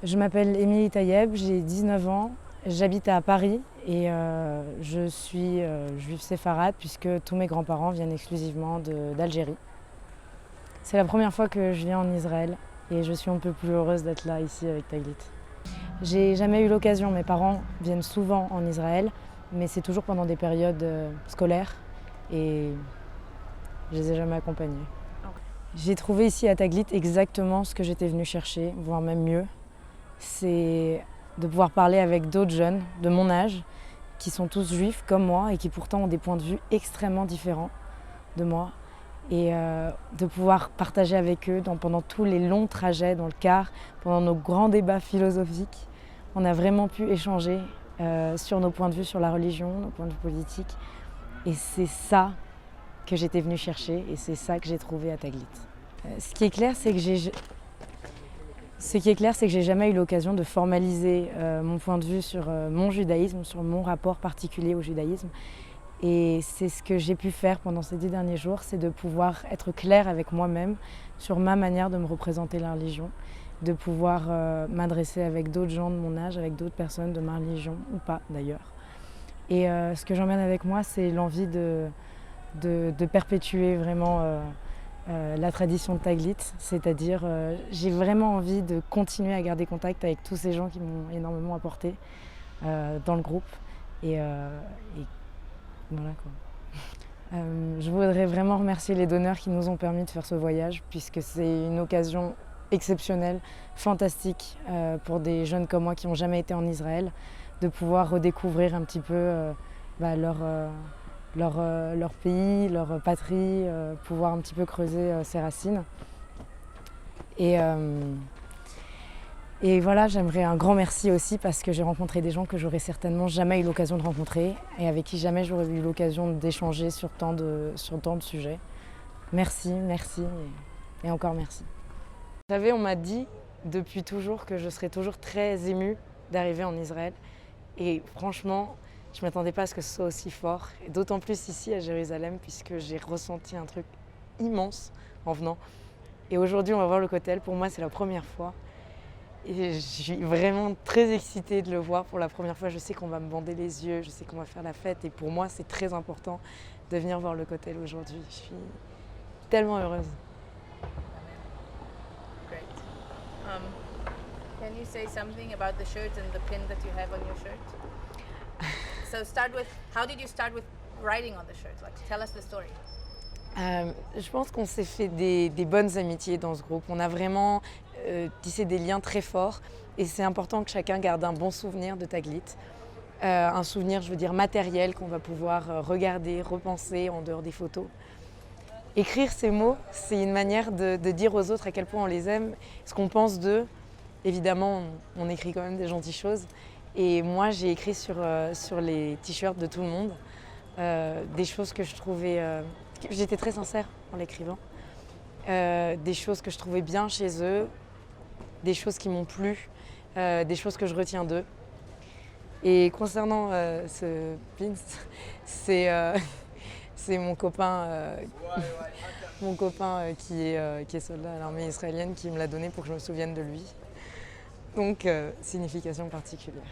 Je m'appelle Émilie Tayeb, j'ai 19 ans, j'habite à Paris et je suis juive séfarade puisque tous mes grands-parents viennent exclusivement d'Algérie. C'est la première fois que je viens en Israël et je suis un peu plus heureuse d'être là ici avec Taglit. J'ai jamais eu l'occasion, mes parents viennent souvent en Israël, mais c'est toujours pendant des périodes scolaires et je les ai jamais accompagnés. J'ai trouvé ici à Taglit exactement ce que j'étais venue chercher, voire même mieux. C'est de pouvoir parler avec d'autres jeunes de mon âge qui sont tous juifs comme moi et qui pourtant ont des points de vue extrêmement différents de moi et de pouvoir partager avec eux pendant tous les longs trajets dans le car, pendant nos grands débats philosophiques. On a vraiment pu échanger sur nos points de vue sur la religion, nos points de vue politiques et c'est ça que j'étais venue chercher et c'est ça que j'ai trouvé à Taglit. Ce qui est clair, c'est que j'ai jamais eu l'occasion de formaliser mon point de vue sur mon judaïsme, sur mon rapport particulier au judaïsme. Et c'est ce que j'ai pu faire pendant ces 10 derniers jours, c'est de pouvoir être claire avec moi-même sur ma manière de me représenter la religion, de pouvoir m'adresser avec d'autres gens de mon âge, avec d'autres personnes de ma religion, ou pas d'ailleurs. Et ce que j'emmène avec moi, c'est l'envie de perpétuer vraiment la tradition de Taglit, c'est-à-dire j'ai vraiment envie de continuer à garder contact avec tous ces gens qui m'ont énormément apporté dans le groupe et voilà quoi. Je voudrais vraiment remercier les donneurs qui nous ont permis de faire ce voyage puisque c'est une occasion exceptionnelle, fantastique pour des jeunes comme moi qui n'ont jamais été en Israël, de pouvoir redécouvrir un petit peu leur pays, leur patrie, pouvoir un petit peu creuser ses racines. Et voilà, j'aimerais un grand merci aussi parce que j'ai rencontré des gens que j'aurais certainement jamais eu l'occasion de rencontrer et avec qui jamais j'aurais eu l'occasion d'échanger sur tant de sujets. Merci, merci et encore merci. Vous savez, on m'a dit depuis toujours que je serais toujours très émue d'arriver en Israël et franchement, je ne m'attendais pas à ce que ce soit aussi fort, et d'autant plus ici à Jérusalem, puisque j'ai ressenti un truc immense en venant. Et aujourd'hui, on va voir le Kotel. Pour moi, c'est la première fois. Et je suis vraiment très excitée de le voir pour la première fois. Je sais qu'on va me bander les yeux, je sais qu'on va faire la fête. Et pour moi, c'est très important de venir voir le Kotel aujourd'hui. Je suis tellement heureuse. Great. Can you say something about the shirt and the pin that you have on your shirt? So how did you start with writing on the shirt? Like, tell us the story. Je pense qu'on s'est fait des bonnes amitiés dans ce groupe. On a vraiment tissé des liens très forts et c'est important que chacun garde un bon souvenir de Taglit. Un souvenir, je veux dire, matériel qu'on va pouvoir regarder, repenser en dehors des photos. Écrire ces mots, c'est une manière de dire aux autres à quel point on les aime, ce qu'on pense d'eux. Évidemment, on écrit quand même des gentilles choses. Et moi, j'ai écrit sur les t-shirts de tout le monde des choses que je trouvais... j'étais très sincère en l'écrivant. Des choses que je trouvais bien chez eux, des choses qui m'ont plu, des choses que je retiens d'eux. Et concernant ce pins, c'est mon copain, qui est soldat à l'armée israélienne qui me l'a donné pour que je me souvienne de lui. Donc, signification particulière.